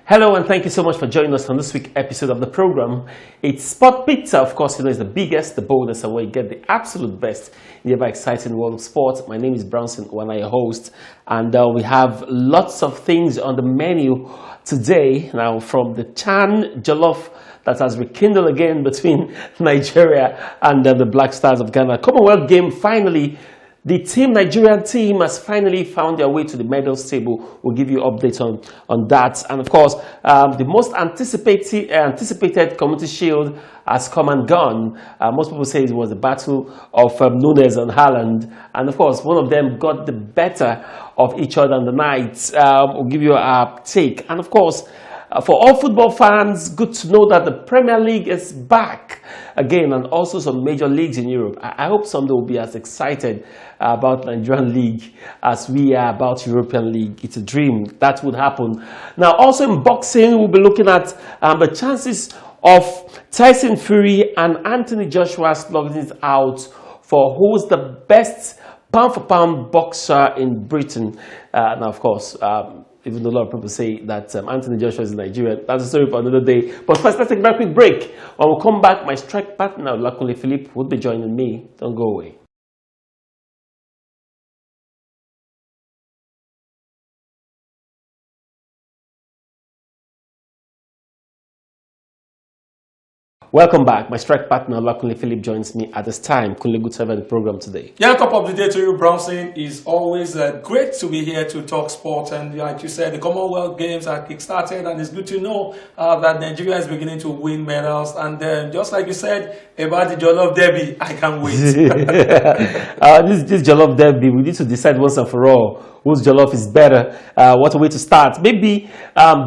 Hello and thank you so much for joining us on this week's episode of the program. It's Sport Pizza, of course, it's the biggest, the boldest, and where you get the absolute best in the ever exciting world of sport. My name is Brownson, one of your hosts, and we have lots of things on the menu today. Now, from the Chan Jollof that has rekindled again between Nigeria and the Black Stars of Ghana. Commonwealth game finally. The Nigerian team has finally found their way to the medals table. We'll give you updates on that. And of course, the most anticipated Community Shield has come and gone. Most people say it was the battle of Nunes and Harland. And of course, one of them got the better of each other on the night. We'll give you a take. And of course, for all football fans, good to know that the Premier League is back again, and also some major leagues in Europe. I hope someday we'll be as excited about Nigerian League as we are about European League. It's a dream that would happen. Now, also in boxing, we'll be looking at the chances of Tyson Fury and Anthony Joshua slugging it out for who's the best pound-for-pound boxer in Britain. Now, of course, even though a lot of people say that Anthony Joshua is Nigerian, that's a story for another day. But first, let's take a very quick break. When we come back, my strike partner, Lakunle Philippe, will be joining me. Don't go away. Welcome back. My strike partner, Lakunle Philippe, joins me at this time. Kunle, good to have you on the program today. Yeah, top of the day to you, Brownson. It's always great to be here to talk sport. And like you said, the Commonwealth Games are kick-started, and it's good to know that Nigeria is beginning to win medals. And just like you said about the Jollof Derby, I can't wait. This Jollof Derby, we need to decide once and for all whose Jollof is better. What a way to start. Maybe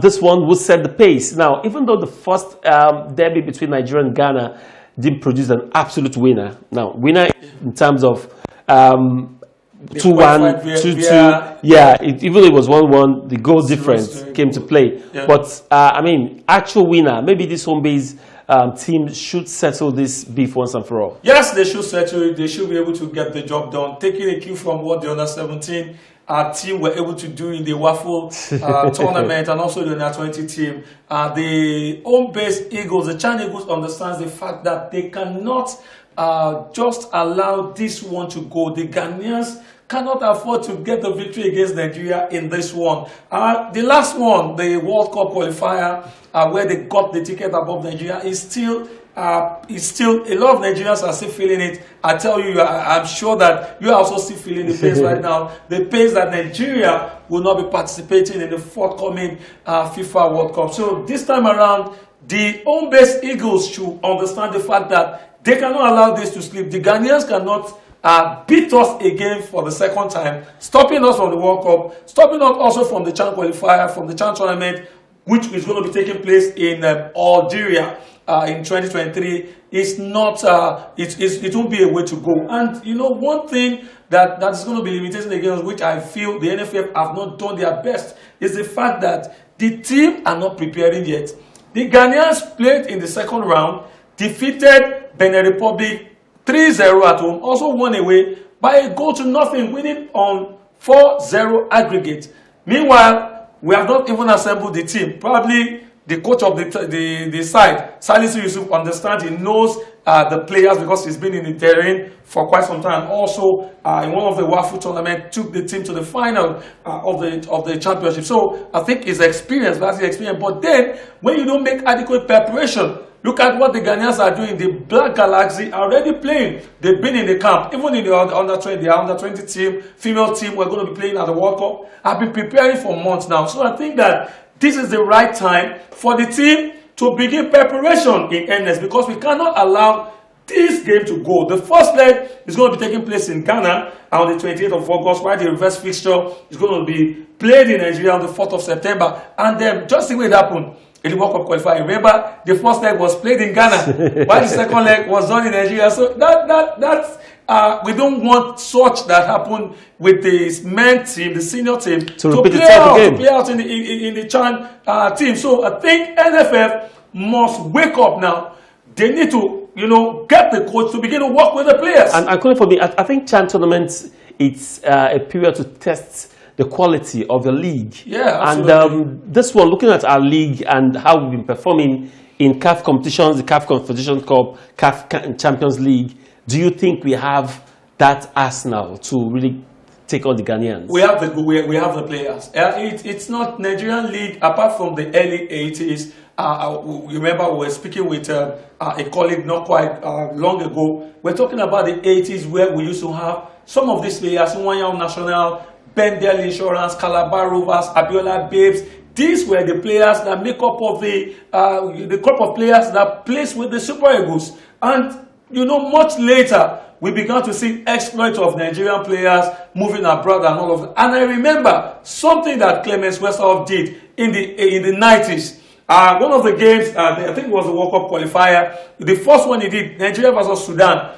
this one will set the pace. Now, even though the first derby between Nigeria and Ghana didn't produce an absolute winner. Now, winner in terms of 2-1, 2-2. Yeah, even though it was 1-1, the goal difference came to play. Yeah. But, I mean, actual winner, maybe this home base team should settle this beef once and for all. Yes, they should settle it. They should be able to get the job done. Taking a cue from what the under-17 team were able to do in the WAFU tournament, and also the under-20 team. The home-based Eagles, the Chan Eagles, understands the fact that they cannot just allow this one to go. The Ghanaians cannot afford to get the victory against Nigeria in this one. The last one, the World Cup qualifier, where they got the ticket above Nigeria, is still a lot of Nigerians are still feeling it. I tell you, I'm sure that you are also still feeling the pains right now. The pains that Nigeria will not be participating in the forthcoming FIFA World Cup. So this time around, the home-based Eagles should understand the fact that they cannot allow this to slip. The Ghanaians cannot beat us again for the second time, stopping us from the World Cup, stopping us also from the Chan qualifier, from the Chan tournament, which is going to be taking place in Algeria in 2023. It's not, it won't be a way to go. And you know, one thing that's going to be limiting against, which I feel the NFF have not done their best, is the fact that the team are not preparing yet. The Ghanaians played in the second round, defeated Benin Republic 3-0 at home, also won away by a goal to nothing, winning on 4-0 aggregate. Meanwhile, we have not even assembled the team. Probably the coach of the side, Salisu Yussuf, understands, he knows the players because he's been in the terrain for quite some time. Also, in one of the WAFU Tournament, took the team to the final of the championship. So I think his experience, that's the experience. But then, when you don't make adequate preparation, look at what the Ghanaians are doing. The Black Galaxy are already playing. They've been in the camp. Even in the under-20 team, female team, we're going to be playing at the World Cup. I've been preparing for months now. So I think that this is the right time for the team to begin preparation in earnest, because we cannot allow this game to go. The first leg is going to be taking place in Ghana on the 28th of August, while the reverse fixture is going to be played in Nigeria on the 4th of September. And then, just the way it happened in the World Cup qualifier, remember, the first leg was played in Ghana, while the second leg was done in Nigeria. So that's we don't want such that happen with the men team, the senior team, to play out in the Chan team. So I think NFF must wake up now. They need to, get the coach to begin to work with the players. And for me, I think Chan tournaments, it's a period to test the quality of your league. Yeah, absolutely. And this one, looking at our league and how we've been performing in CAF competitions, the CAF Confederation Cup, CAF Champions League, do you think we have that arsenal to really take on the Ghanaians? We have the players. It's not Nigerian league apart from the early 80s. Remember, we were speaking with a colleague not quite long ago. We're talking about the 80s where we used to have some of these players, Nwanyao National, Bendel Insurance, Calabar Rovers, Abiola Babes. These were the players that make up of the crop of players that plays with the Super Eagles. And, much later, we began to see exploits of Nigerian players moving abroad and all of that. And I remember something that Clemens Westerhoff did in the 90s. One of the games, I think it was the World Cup qualifier, the first one he did, Nigeria versus Sudan,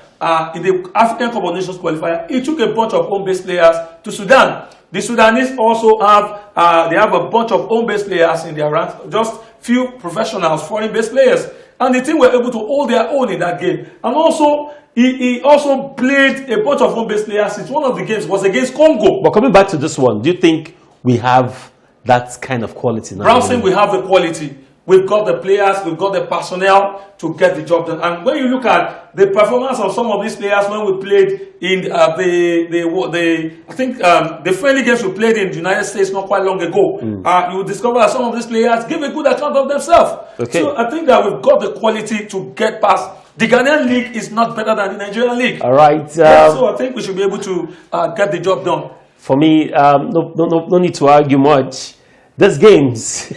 in the African Cup of Nations qualifier, he took a bunch of home-based players to Sudan. The Sudanese also have a bunch of home-based players in their ranks, just few professionals, foreign-based players. And the team were able to hold their own in that game. And also, he also played a bunch of home-based players. It's one of the games was against Congo. But coming back to this one, do you think we have that kind of quality now? Browsing, we have the quality. We've got the players, we've got the personnel to get the job done. And when you look at the performance of some of these players when we played in the friendly games we played in the United States not quite long ago, you will discover that some of these players give a good account of themselves. Okay. So I think that we've got the quality to get past. The Ghanaian league is not better than the Nigerian league. All right. So I think we should be able to get the job done. For me, no need to argue much. These games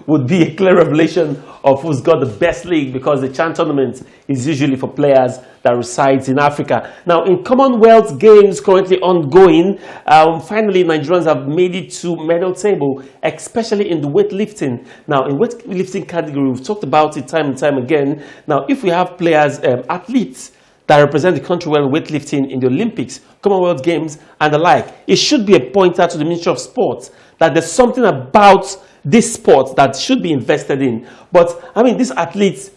would be a clear revelation of who's got the best league, because the CHAN tournament is usually for players that resides in Africa. Now, in Commonwealth Games currently ongoing, finally Nigerians have made it to medal table, especially in the weightlifting. Now, in weightlifting category, we've talked about it time and time again. Now, if we have players, athletes that represent the country well in weightlifting in the Olympics, Commonwealth Games, and the like, it should be a pointer to the Ministry of Sport that there's something about this sport that should be invested in. But, I mean, these athletes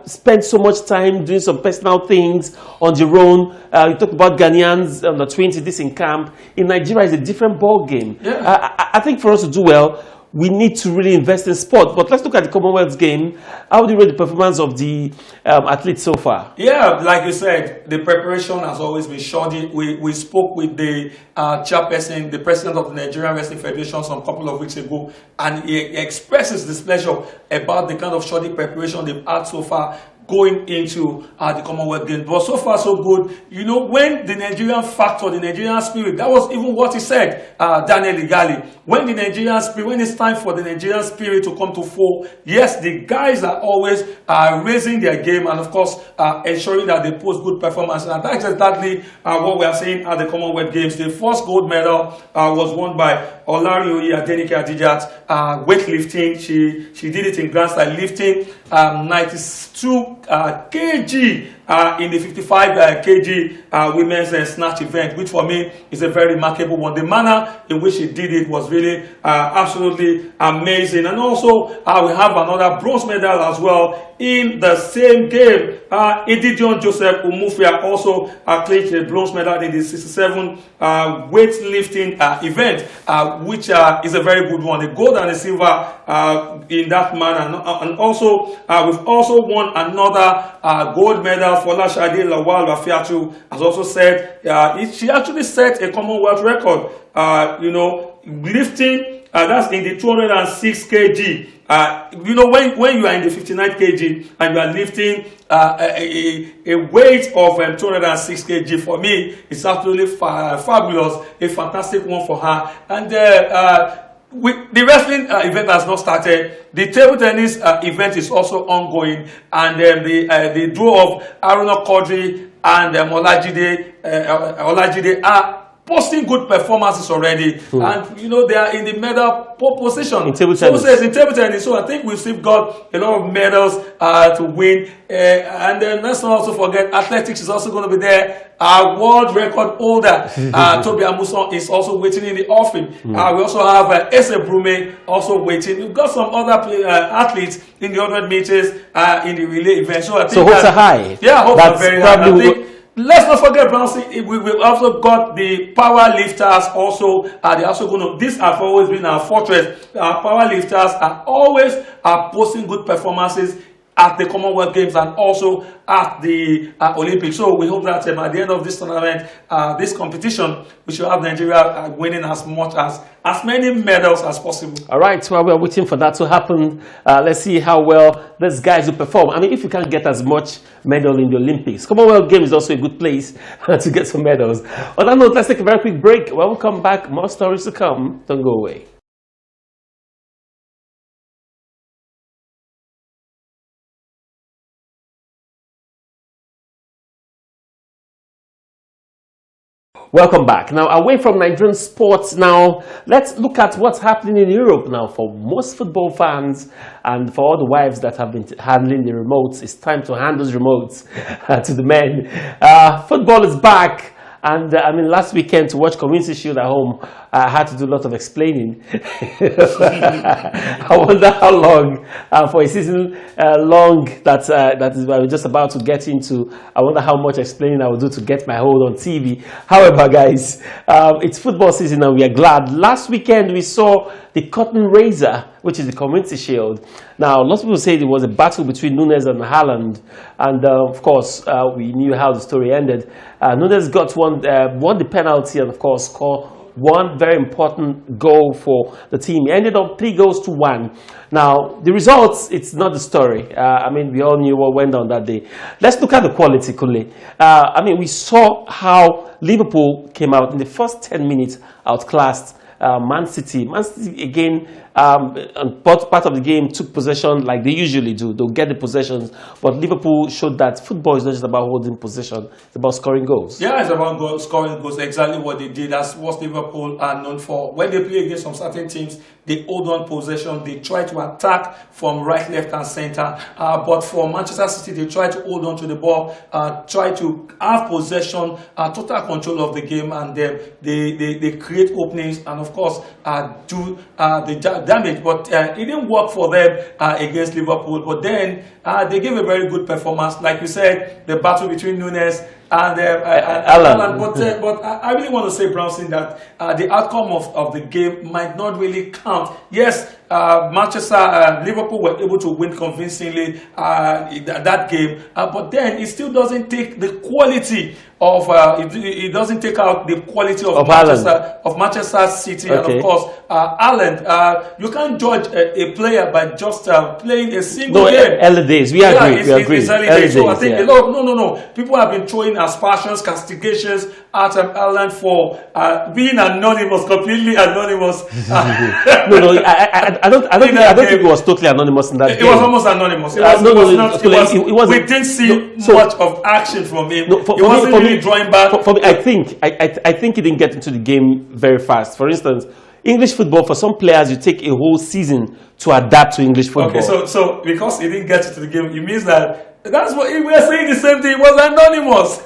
spend so much time doing some personal things on their own. You talk about Ghanaians under 20, this in camp. In Nigeria, it's a different ball game. Yeah. I think for us to do well, we need to really invest in sport. But let's look at the Commonwealth game. How do you rate the performance of the athletes so far? Yeah, like you said, the preparation has always been shoddy. We spoke with the chairperson, the president of the Nigerian Wrestling Federation some couple of weeks ago, and he expresses displeasure about the kind of shoddy preparation they've had so far going into the Commonwealth Games. But so far so good. When the Nigerian factor, the Nigerian spirit, that was even what he said, Daniel Igali. When the Nigerian spirit, when it's time for the Nigerian spirit to come to fore, yes, the guys are always raising their game and, of course, ensuring that they post good performance. And that's exactly what we are seeing at the Commonwealth Games. The first gold medal was won by Olarioyi Adenike Adijat, weightlifting. She did it in grand style, lifting 92 kg in the 55 kg women's snatch event, which for me is a very remarkable one. The manner in which she did it was really absolutely amazing. And also we have another bronze medal as well in the same game. Edidion Joseph Umufia also clinched a bronze medal in the 67 weightlifting event, which is a very good one. A gold and a silver in that manner. And also we've also won another gold medal. Fola Shade Lawal Rafiatu has also said she actually set a Commonwealth record, lifting, that's in the 206 kg. When you are in the 59 kg and you are lifting a weight of 206 kg, for me, it's absolutely fabulous, a fantastic one for her. And the wrestling event has not started. The table tennis event is also ongoing, and the draw of Aruna Kodri and Olajide are posting good performances already, and they are in the medal position in table tennis. So I think we've still got a lot of medals to win, and then let's not also forget athletics is also going to be there. Our world record holder Toby Amuson is also waiting in the offing. We also have Ese Brume also waiting. We've got some other athletes in the 100 meters in the relay event. So I think hopes are high. Yeah, hopes are very high. let's not forget, Brownson, we also got the power lifters also. They also going to, these have always been our fortress. Our power lifters are always posting good performances at the Commonwealth Games and also at the Olympics. So we hope that at the end of this tournament, this competition, we should have Nigeria winning as many medals as possible. All right, well, we're waiting for that to happen. Let's see how well these guys will perform. I mean, if you can't get as much medal in the Olympics, Commonwealth Games is also a good place to get some medals. On that note, let's take a very quick break. When we come back, more stories to come. Don't go away. Welcome back. Now, away from Nigerian sports now, let's look at what's happening in Europe now. For most football fans and for all the wives that have been handling the remotes, it's time to hand those remotes to the men. Football is back. And I mean, last weekend to watch Community Shield at home, I had to do a lot of explaining. I wonder how long, for a season long that is we're just about to get into, I wonder how much explaining I will do to get my hold on TV. However, guys, it's football season and we are glad. Last weekend we saw the Cotton Razor, which is the Community Shield. Now, lots of people say it was a battle between Nunes and Harland, and of course, we knew how the story ended. Nunes got won the penalty and, of course, scored one very important goal for the team. He ended up 3-1. Now, the results, it's not the story. I mean, we all knew what went on that day. Let's look at the quality, Kule. I mean, we saw how Liverpool came out in the first 10 minutes, outclassed Man City. Man City, again, part of the game took possession like they usually do. They'll get the possessions, but Liverpool showed that football is not just about holding possession, it's about scoring goals. Yeah, it's about scoring goals, exactly what they did. That's what Liverpool are known for. When they play against some certain teams, they hold on possession, they try to attack from right, left and center. But for Manchester City, they try to hold on to the ball, try to have possession, total control of the game, and they create openings and, of course, do the damage. But it didn't work for them against Liverpool. But then they gave a very good performance. Like you said, the battle between Nunes and Alan. But I really want to say, Brownson, that the outcome of the game might not really count. Yes, Liverpool were able to win convincingly that game, but then it still doesn't take the quality of it doesn't take out the quality of Manchester City, and of course Harland. You can't judge a player by just playing a single game. Early days, we agree. It's early days. So I think no. People have been throwing aspersions, castigations at Harland for being anonymous, completely anonymous. I don't think it was totally anonymous in that game. It was almost anonymous. We didn't see much of action from him. He wasn't really drawing back. For me, I think he didn't get into the game very fast. For instance, English football, for some players, you take a whole season to adapt to English football. Okay, so because he didn't get into the game, it means that's what we were saying the same thing. It was anonymous.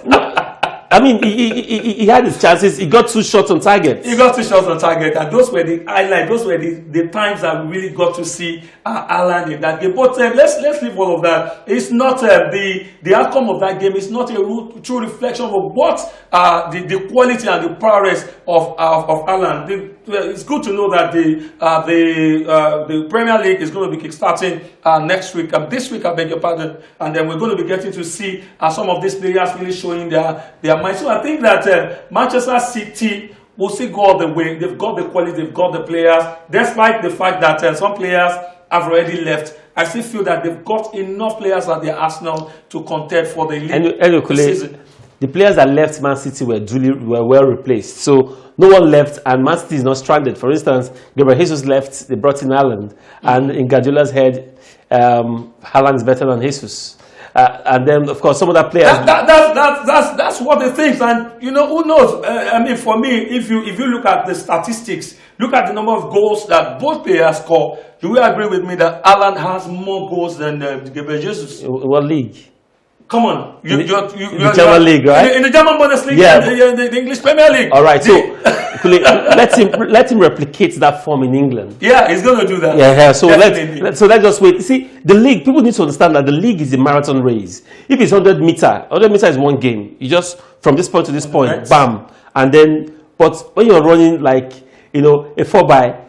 I mean, he had his chances. He got 2 shots on target. And those were the highlights. Those were the times that we really got to see Harland in that game. But let's leave all of that. It's not the outcome of that game. It's not a true reflection of what the quality and the prowess of Harland. It's good to know that the Premier League is going to be kickstarting next week. This week, I beg your pardon, and then we're going to be getting to see some of these players really showing their mind. So I think that Manchester City will still go all the way. They've got the quality, they've got the players, despite the fact that some players have already left. I still feel that they've got enough players at their arsenal to contend for the league season. The players that left Man City were well replaced. So no one left, and Man City is not stranded. For instance, Gabriel Jesus left, they brought in Harland. And in Guardiola's head, Harland is better than Jesus. And then, of course, some other players. That's what they think. And, who knows? I mean, for me, if you look at the statistics, look at the number of goals that both players score, you will agree with me that Harland has more goals than Gabriel Jesus. What league? Come on, you're the German league, right? In the German Bundesliga, yeah, the English Premier League. All right, so let him replicate that form in England. Yeah, he's going to do that. Yeah. So Definitely. let's just wait. See, the league. People need to understand that the league is a marathon race. If it's 100 meter, 100 meter is one game. You just from this point to this point, bam, and then. But when you're running like a 4x.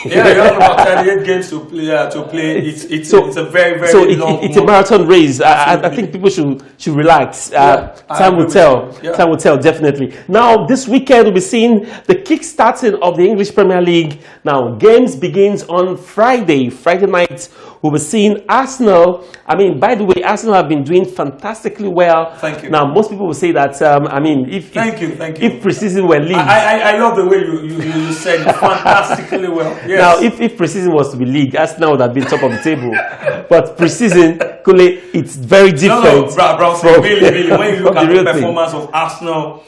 Yeah, you have about 38 games to play. It's a very, very long. It's a marathon race. I think people should relax. Time will tell. Yeah. Time will tell, definitely. Now, this weekend we'll be seeing the kick-starting of the English Premier League. Now, games begins on Friday night. We'll be seeing Arsenal. I mean, by the way, Arsenal have been doing fantastically well. Thank you. Now, most people will say that. Thank you. If preseason were league, I love the way you said fantastically well. Yes. Now, if preseason was to be league, Arsenal would have been top of the table. But preseason, it's very different. Really, when you look at the performance of Arsenal,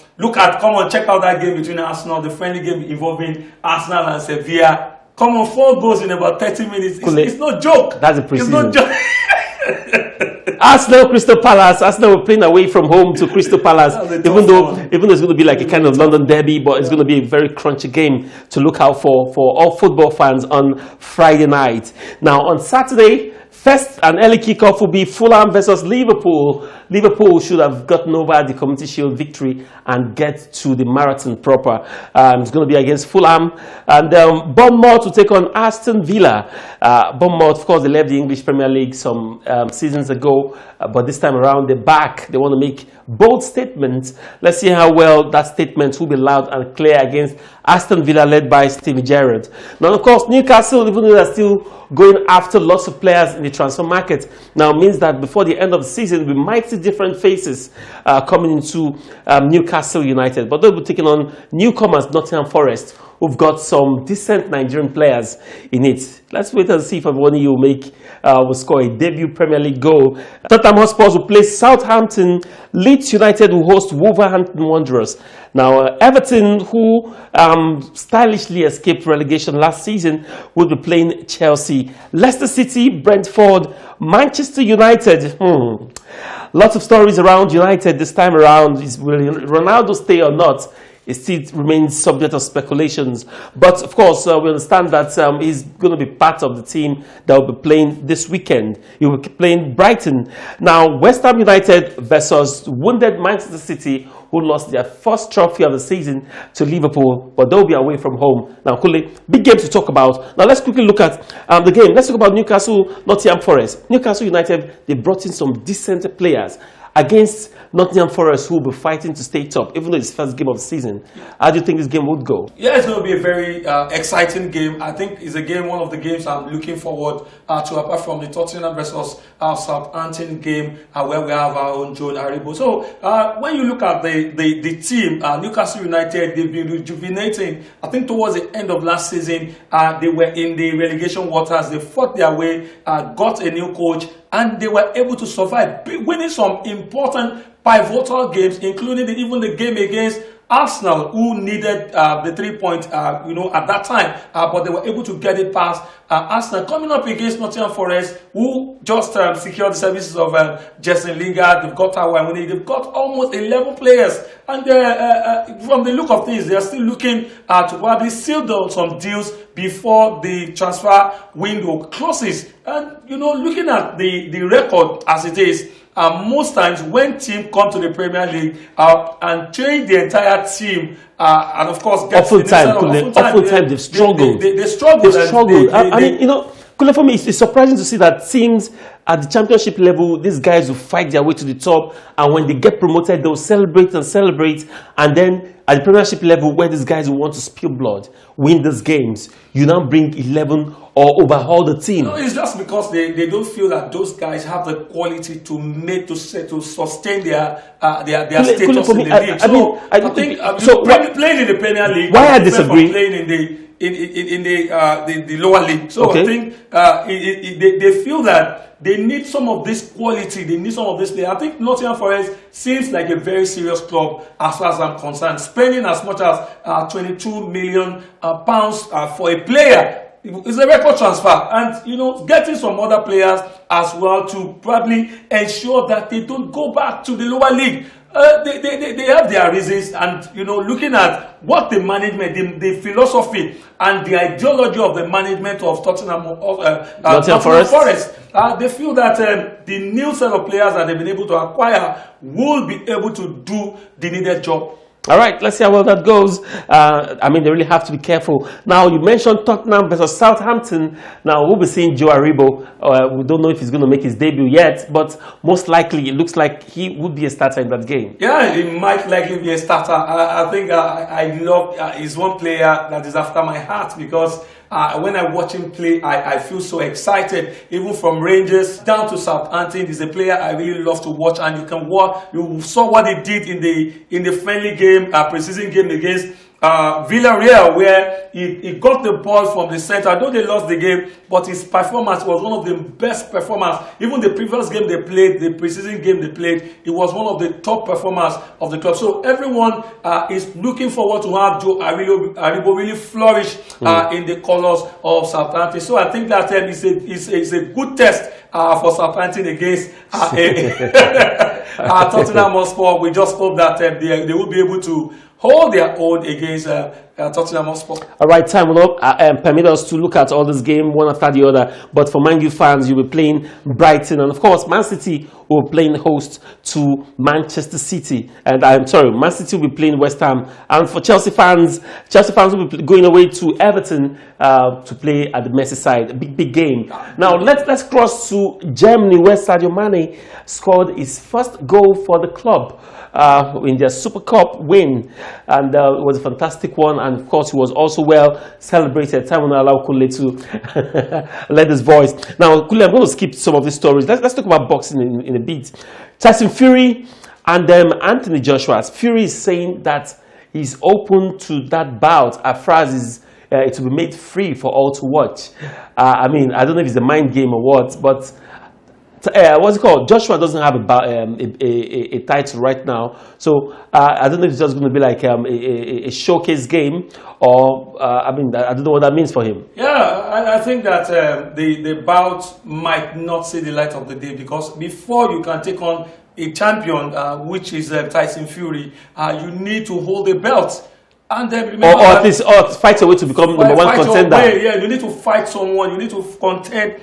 check out that game between Arsenal, the friendly game involving Arsenal and Sevilla. 4 goals in about 30 minutes. It's no joke. That's a preseason. It's no joke. Arsenal, Crystal Palace. Arsenal were playing away from home to Crystal Palace. even though it's going to be like a kind of London derby, but it's going to be a very crunchy game to look out for all football fans on Friday night. Now on Saturday, first and early kickoff will be Fulham versus Liverpool. Liverpool should have gotten over the Community Shield victory and get to the marathon proper. It's going to be against Fulham. And Bournemouth will take on Aston Villa. Bournemouth, of course, they left the English Premier League some seasons ago. But this time around, they're back. They want to make bold statements. Let's see how well that statement will be loud and clear against Aston Villa, led by Stevie Gerrard. Now, of course, Newcastle, even though they're still going after lots of players in the transfer market, now means that before the end of the season, we might see different faces coming into Newcastle United. But they'll be taking on newcomers, Nottingham Forest, who've got some decent Nigerian players in it. Let's wait and see if everyone you will score a debut Premier League goal. Tottenham Hotspur will play Southampton. Leeds United will host Wolverhampton Wanderers. Now, Everton, who stylishly escaped relegation last season, will be playing Chelsea. Leicester City, Brentford, Manchester United. Lots of stories around United this time around. Will Ronaldo stay or not? It still remains subject of speculations. But, of course, we understand that he's going to be part of the team that will be playing this weekend. He will be playing Brighton. Now, West Ham United versus wounded Manchester City, who lost their first trophy of the season to Liverpool, but they'll be away from home. Now, quickly, big game to talk about. Now, let's quickly look at the game. Let's talk about Newcastle, Nottingham Forest. Newcastle United, they brought in some decent players against Nottingham Forest, who will be fighting to stay top, even though it's first game of the season. How do you think this game would go? Yeah, it's going to be a very exciting game. I think it's one of the games I'm looking forward to, apart from the Tottenham versus Southampton game, where we have our own Joe Aribo. So when you look at the team, Newcastle United, they've been rejuvenating. I think towards the end of last season, they were in the relegation waters. They fought their way, got a new coach, and they were able to survive, winning some important pivotal games, including even the game against Arsenal, who needed the 3 point, at that time, but they were able to get it past Arsenal. Coming up against Nottingham Forest, who just secured the services of Jesse Lingard. They've got Awawini. They've got almost 11 players, and from the look of things, they are still looking to probably seal down some deals before the transfer window closes. And looking at the record as it is, most times when teams come to the Premier League and change the entire team, and of course, oftentimes they've struggled. They struggled. I mean, for me, it's surprising to see that teams at the championship level, these guys will fight their way to the top, and when they get promoted, they'll celebrate, and then at the Premiership level, where these guys will want to spill blood, win these games, you now bring 11 or overhaul the team. No, it's just because they don't feel that those guys have the quality to sustain their status in the league. Playing in the Premier League, why I disagree? Playing in the lower league. So I think they feel that they need some of this quality. They need some of this play. I think Nottingham Forest seems like a very serious club as far as I'm concerned. Spending as much as 22 million pounds for a player is a record transfer, and getting some other players as well to probably ensure that they don't go back to the lower league. They have their reasons, and looking at what the management, the philosophy and the ideology of the management of Nottingham Forest, they feel that the new set of players that they've been able to acquire will be able to do the needed job. All right, let's see how well that goes. I mean, they really have to be careful. Now, you mentioned Tottenham versus Southampton. Now, we'll be seeing Joe Aribo. We don't know if he's going to make his debut yet, but most likely, it looks like he would be a starter in that game. Yeah, he might likely be a starter. I think I love, he's one player that is after my heart, because when I watch him play, I feel so excited. Even from Rangers down to Southampton, he's a player I really love to watch. And you saw what he did in the friendly game, preseason game against Villarreal, where he got the ball from the center. I know they lost the game, but his performance was one of the best performers. Even the previous game they played, the preseason game they played, it was one of the top performers of the club. So everyone is looking forward to have Joe Aribo really flourish in the colours of Southampton. So I think that it's a good test for Southampton against Tottenham Hotspur. We just hope that they will be able to hold their own against Tottenham Hotspur. All right, time will not permit us to look at all this game one after the other. But for Man U fans, you'll be playing Brighton, and of course, Man City will be playing host to Manchester City. And I'm sorry, Man City will be playing West Ham. And for Chelsea fans will be going away to Everton to play at the Merseyside. Big game. Now let's cross to Germany, where Sadio Mane scored his first goal for the club in their Super Cup win, and it was a fantastic one. And of course, he was also well celebrated. Time will not allow Kule to let his voice. Now, Kule, I'm going to skip some of these stories. Let's talk about boxing in a bit. Tyson Fury and Anthony Joshua. Fury is saying that he's open to that bout as far as it will be made free for all to watch. I mean, I don't know if it's a mind game or what, but what's it called? Joshua doesn't have a title right now, so I don't know if it's just going to be like a showcase game, or I mean, I don't know what that means for him. Yeah, I think that the bout might not see the light of the day, because before you can take on a champion, which is Tyson Fury, you need to hold a belt. And then remember, or at least fight your way to become number one contender. Yeah, you need to fight someone. You need to contend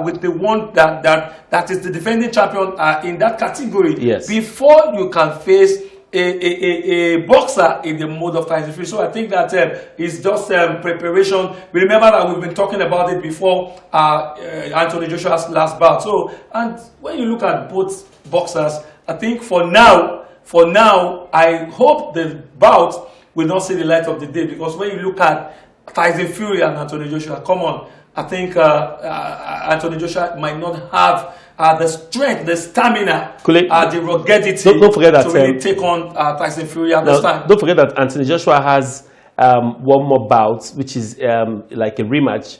with the one that is the defending champion in that category. Yes. Before you can face a boxer in the mode of Tyson Fury. So I think that it's just preparation. We remember that we've been talking about it before Anthony Joshua's last bout. So, and when you look at both boxers, I think for now, I hope the bout will not see the light of the day, because when you look at Tyson Fury and Anthony Joshua, come on, I think Anthony Joshua might not have the strength, the stamina, the ruggedity don't forget that, to really take on Tyson Fury at this time. Don't forget that Anthony Joshua has one more bout, which is like a rematch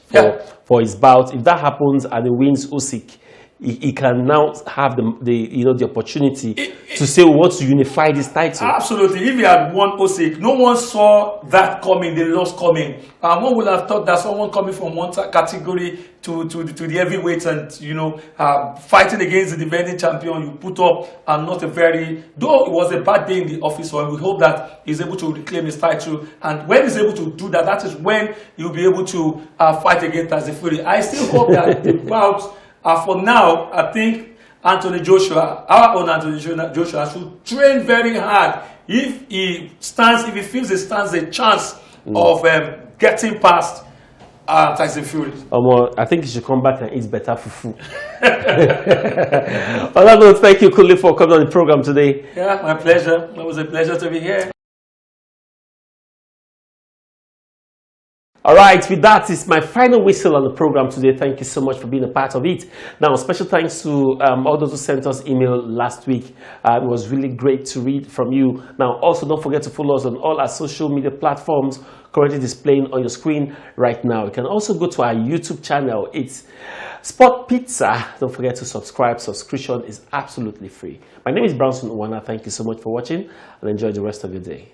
for his bout. If that happens and he wins Usyk, he can now have the opportunity to say we want to unify this title. Absolutely. If he had won Usyk, no one saw that coming, the loss coming. One would have thought that someone coming from one category to the heavyweights and fighting against the defending champion, you put up not a very, though it was a bad day in the office, so we hope that he's able to reclaim his title. And when he's able to do that, that is when he'll be able to fight against Tyson Fury. I still hope that the bout. For now, I think Anthony Joshua, our own Anthony Joshua, should train very hard. If he feels he stands a chance of getting past Tyson Fury. I think he should come back and eat better fufu. On that note, thank you, Kule, for coming on the program today. Yeah, my pleasure. It was a pleasure to be here. All right, with that, it's my final whistle on the program today. Thank you so much for being a part of it. Now, special thanks to all those who sent us email last week. It was really great to read from you. Now, also, don't forget to follow us on all our social media platforms currently displaying on your screen right now. You can also go to our YouTube channel. It's Sport Pizza. Don't forget to subscribe. Subscription is absolutely free. My name is Brownson Uwana. Thank you so much for watching, and enjoy the rest of your day.